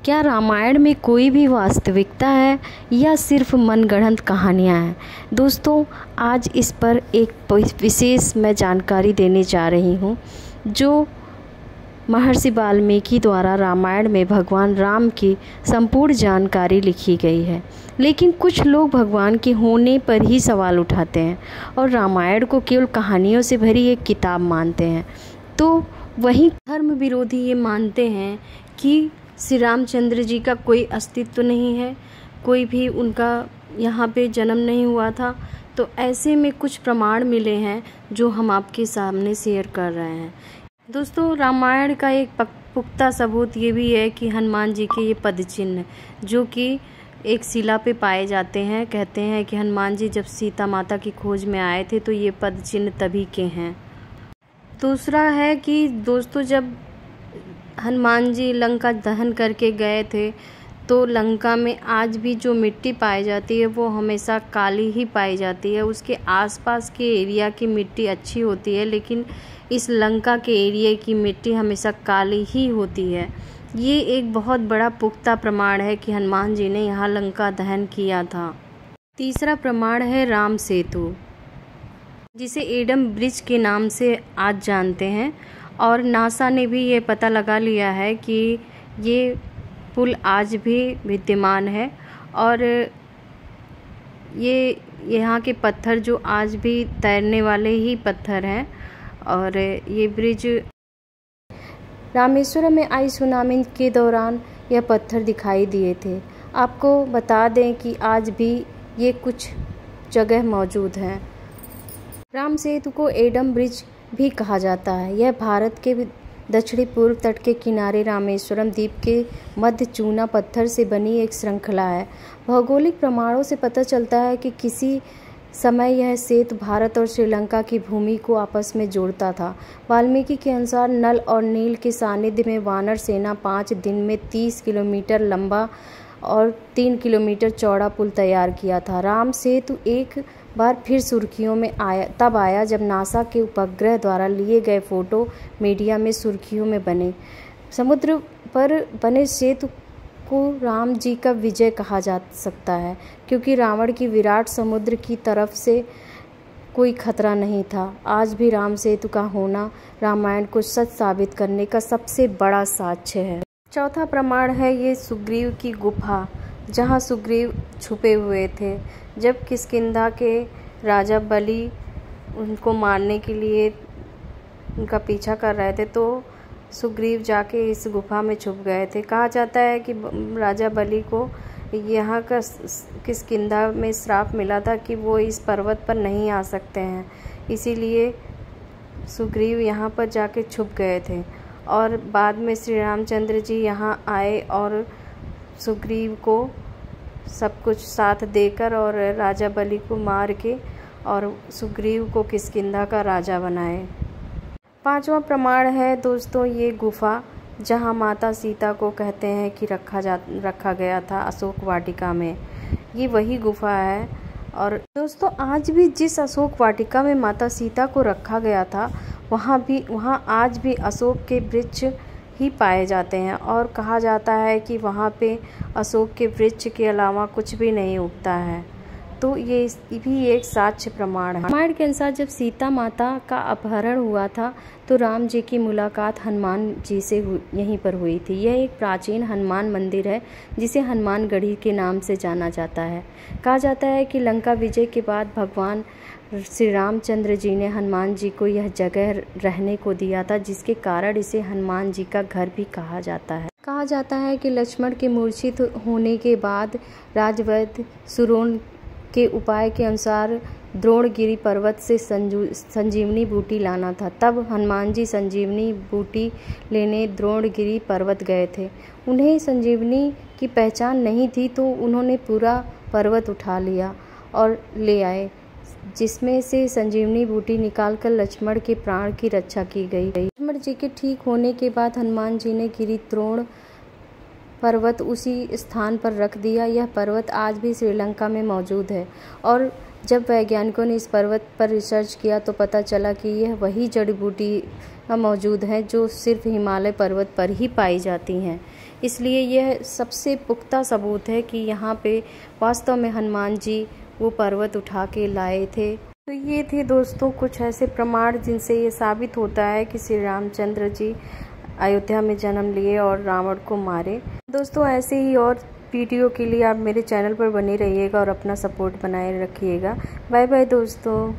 क्या रामायण में कोई भी वास्तविकता है या सिर्फ मनगढ़ंत कहानियाँ हैं? दोस्तों, आज इस पर एक विशेष मैं जानकारी देने जा रही हूँ जो महर्षि वाल्मीकि द्वारा रामायण में भगवान राम की संपूर्ण जानकारी लिखी गई है। लेकिन कुछ लोग भगवान के होने पर ही सवाल उठाते हैं और रामायण को केवल कहानियों से भरी एक किताब मानते हैं। तो वहीं धर्म विरोधी ये मानते हैं कि श्री रामचंद्र जी का कोई अस्तित्व नहीं है, कोई भी उनका यहाँ पे जन्म नहीं हुआ था। तो ऐसे में कुछ प्रमाण मिले हैं जो हम आपके सामने शेयर कर रहे हैं। दोस्तों, रामायण का एक पुख्ता सबूत ये भी है कि हनुमान जी के ये पद चिन्ह जो कि एक शिला पे पाए जाते हैं। कहते हैं कि हनुमान जी जब सीता माता की खोज में आए थे तो ये पद चिन्ह तभी के हैं। दूसरा है कि दोस्तों, जब हनुमान जी लंका दहन करके गए थे तो लंका में आज भी जो मिट्टी पाई जाती है वो हमेशा काली ही पाई जाती है। उसके आसपास के एरिया की मिट्टी अच्छी होती है, लेकिन इस लंका के एरिया की मिट्टी हमेशा काली ही होती है। ये एक बहुत बड़ा पुख्ता प्रमाण है कि हनुमान जी ने यहाँ लंका दहन किया था। तीसरा प्रमाण है राम सेतु, जिसे एडम ब्रिज के नाम से आज जानते हैं। और नासा ने भी ये पता लगा लिया है कि ये पुल आज भी विद्यमान है और ये यहाँ के पत्थर जो आज भी तैरने वाले ही पत्थर हैं। और ये ब्रिज रामेश्वरम में आई सुनामी के दौरान यह पत्थर दिखाई दिए थे। आपको बता दें कि आज भी ये कुछ जगह मौजूद हैं। राम सेतु को एडम ब्रिज भी कहा जाता है। यह भारत के दक्षिणी पूर्व तट के किनारे रामेश्वरम द्वीप के मध्य चूना पत्थर से बनी एक श्रृंखला है। भौगोलिक प्रमाणों से पता चलता है कि किसी समय यह सेतु भारत और श्रीलंका की भूमि को आपस में जोड़ता था। वाल्मीकि के अनुसार नल और नील के सानिध्य में वानर सेना 5 दिन में 30 किलोमीटर लंबा और 3 किलोमीटर चौड़ा पुल तैयार किया था। राम सेतु एक बार फिर सुर्खियों में आया जब नासा के उपग्रह द्वारा लिए गए फोटो मीडिया में सुर्खियों में बने। समुद्र पर बने सेतु को राम जी का विजय कहा जा सकता है, क्योंकि रावण की विराट समुद्र की तरफ से कोई खतरा नहीं था। आज भी राम सेतु का होना रामायण को सच साबित करने का सबसे बड़ा साक्ष्य है। चौथा प्रमाण है ये सुग्रीव की गुफा, जहाँ सुग्रीव छुपे हुए थे। जब किष्किंधा के राजा बलि उनको मारने के लिए उनका पीछा कर रहे थे तो सुग्रीव जाके इस गुफा में छुप गए थे। कहा जाता है कि राजा बलि को यहाँ का किष्किंधा में श्राप मिला था कि वो इस पर्वत पर नहीं आ सकते हैं, इसीलिए सुग्रीव यहाँ पर जाके छुप गए थे। और बाद में श्री रामचंद्र जी यहाँ आए और सुग्रीव को सब कुछ साथ देकर और राजा बलि को मार के और सुग्रीव को किष्किंधा का राजा बनाए। पांचवा प्रमाण है दोस्तों ये गुफा, जहाँ माता सीता को कहते हैं कि रखा गया था अशोक वाटिका में। ये वही गुफा है। और दोस्तों, आज भी जिस अशोक वाटिका में माता सीता को रखा गया था वहाँ आज भी अशोक के वृक्ष ही पाए जाते हैं। और कहा जाता है कि वहाँ पे अशोक के वृक्ष के अलावा कुछ भी नहीं उगता है। तो ये भी एक साक्ष्य प्रमाण है। रामायण के अनुसार जब सीता माता का अपहरण हुआ था तो राम जी की मुलाकात हनुमान जी से यहीं पर हुई थी। यह एक प्राचीन हनुमान मंदिर है जिसे हनुमान गढ़ी के नाम से जाना जाता है। कहा जाता है कि लंका विजय के बाद भगवान श्री रामचंद्र जी ने हनुमान जी को यह जगह रहने को दिया था, जिसके कारण इसे हनुमान जी का घर भी कहा जाता है। कहा जाता है कि लक्ष्मण के मूर्छित होने के बाद राजवैद्य सुरोण के उपाय के अनुसार द्रोणगिरी पर्वत से संजीवनी बूटी लाना था। तब हनुमान जी संजीवनी बूटी लेने द्रोणगिरी पर्वत गए थे। उन्हें संजीवनी की पहचान नहीं थी तो उन्होंने पूरा पर्वत उठा लिया और ले आए, जिसमें से संजीवनी बूटी निकालकर लक्ष्मण के प्राण की रक्षा की गई। लक्ष्मण जी के ठीक होने के बाद हनुमान जी ने गिरिद्रोण पर्वत उसी स्थान पर रख दिया। यह पर्वत आज भी श्रीलंका में मौजूद है। और जब वैज्ञानिकों ने इस पर्वत पर रिसर्च किया तो पता चला कि यह वही जड़ी बूटी मौजूद है जो सिर्फ हिमालय पर्वत पर ही पाई जाती हैं। इसलिए यह सबसे पुख्ता सबूत है कि यहाँ पे वास्तव में हनुमान जी वो पर्वत उठा के लाए थे। तो ये थे दोस्तों कुछ ऐसे प्रमाण जिनसे ये साबित होता है कि श्री रामचंद्र जी अयोध्या में जन्म लिए और रावण को मारे। दोस्तों ऐसे ही और वीडियो के लिए आप मेरे चैनल पर बने रहिएगा और अपना सपोर्ट बनाए रखिएगा। बाय बाय दोस्तों।